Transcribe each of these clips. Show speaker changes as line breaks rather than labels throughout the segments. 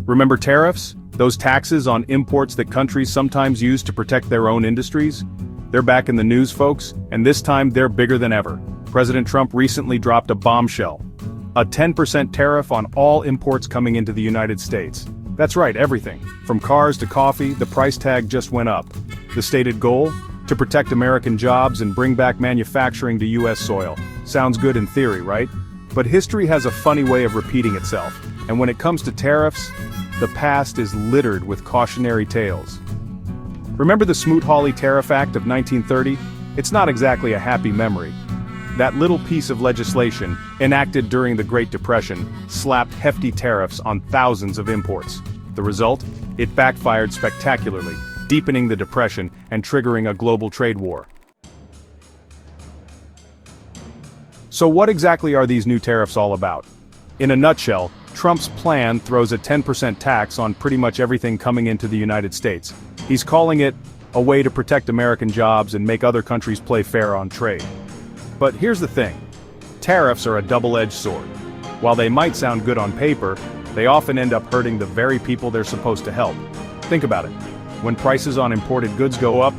Remember tariffs? Those taxes on imports that countries sometimes use to protect their own industries? They're back in the news, folks, and this time they're bigger than ever. President Trump recently dropped a bombshell. A 10% tariff on all imports coming into the United States. That's right, everything. From cars to coffee, the price tag just went up. The stated goal? To protect American jobs and bring back manufacturing to U.S. soil. Sounds good in theory, right? But history has a funny way of repeating itself, and when it comes to tariffs, the past is littered with cautionary tales. Remember the Smoot-Hawley Tariff Act of 1930? It's not exactly a happy memory. That little piece of legislation, enacted during the Great Depression, slapped hefty tariffs on thousands of imports. The result? It backfired spectacularly, deepening the depression and triggering a global trade war. So what exactly are these new tariffs all about? In a nutshell, Trump's plan throws a 10% tax on pretty much everything coming into the United States. He's calling it a way to protect American jobs and make other countries play fair on trade. But here's the thing. Tariffs are a double-edged sword. While they might sound good on paper, they often end up hurting the very people they're supposed to help. Think about it. When prices on imported goods go up,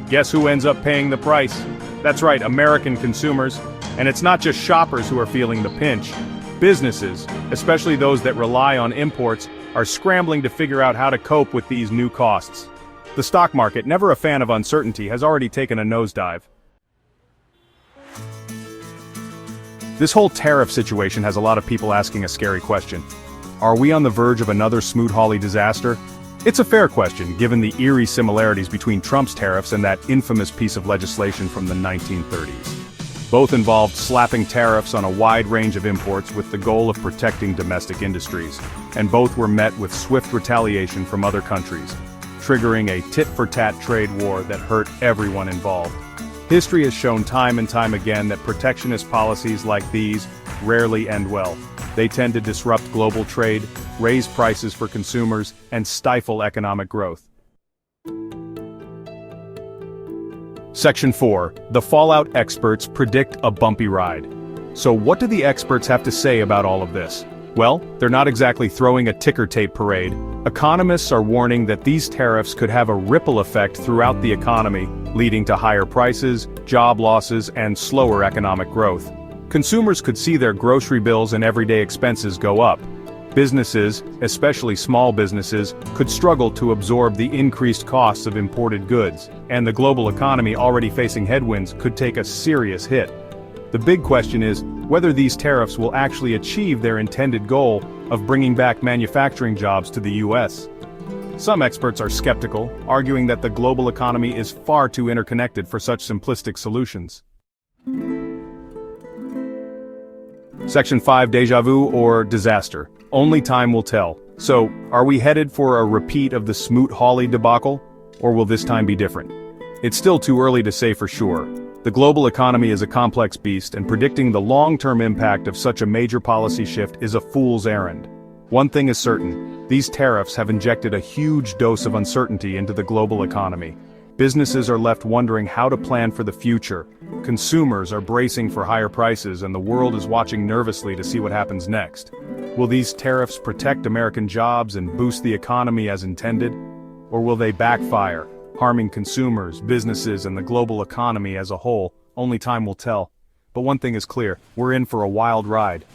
guess who ends up paying the price? That's right, American consumers. And it's not just shoppers who are feeling the pinch. Businesses, especially those that rely on imports, are scrambling to figure out how to cope with these new costs. The stock market, never a fan of uncertainty, has already taken a nosedive. This whole tariff situation has a lot of people asking a scary question. Are we on the verge of another Smoot-Hawley disaster? It's a fair question, given the eerie similarities between Trump's tariffs and that infamous piece of legislation from the 1930s. Both involved slapping tariffs on a wide range of imports with the goal of protecting domestic industries, and both were met with swift retaliation from other countries, triggering a tit-for-tat trade war that hurt everyone involved. History has shown time and time again that protectionist policies like these rarely end well. They tend to disrupt global trade, raise prices for consumers, and stifle economic growth. Section 4. The fallout experts predict a bumpy ride. So what do the experts have to say about all of this? Well, they're not exactly throwing a ticker tape parade. Economists are warning that these tariffs could have a ripple effect throughout the economy, leading to higher prices, job losses, and slower economic growth. Consumers could see their grocery bills and everyday expenses go up. Businesses, especially small businesses, could struggle to absorb the increased costs of imported goods, and the global economy already facing headwinds could take a serious hit. The big question is whether these tariffs will actually achieve their intended goal of bringing back manufacturing jobs to the U.S. Some experts are skeptical, arguing that the global economy is far too interconnected for such simplistic solutions. Section 5. Déjà vu or disaster. Only time will tell. So, are we headed for a repeat of the Smoot-Hawley debacle? Or will this time be different? It's still too early to say for sure. The global economy is a complex beast, and predicting the long-term impact of such a major policy shift is a fool's errand. One thing is certain, these tariffs have injected a huge dose of uncertainty into the global economy. Businesses are left wondering how to plan for the future. Consumers are bracing for higher prices, and the world is watching nervously to see what happens next. Will these tariffs protect American jobs and boost the economy as intended? Or will they backfire, harming consumers, businesses, and the global economy as a whole? Only time will tell. But one thing is clear, we're in for a wild ride.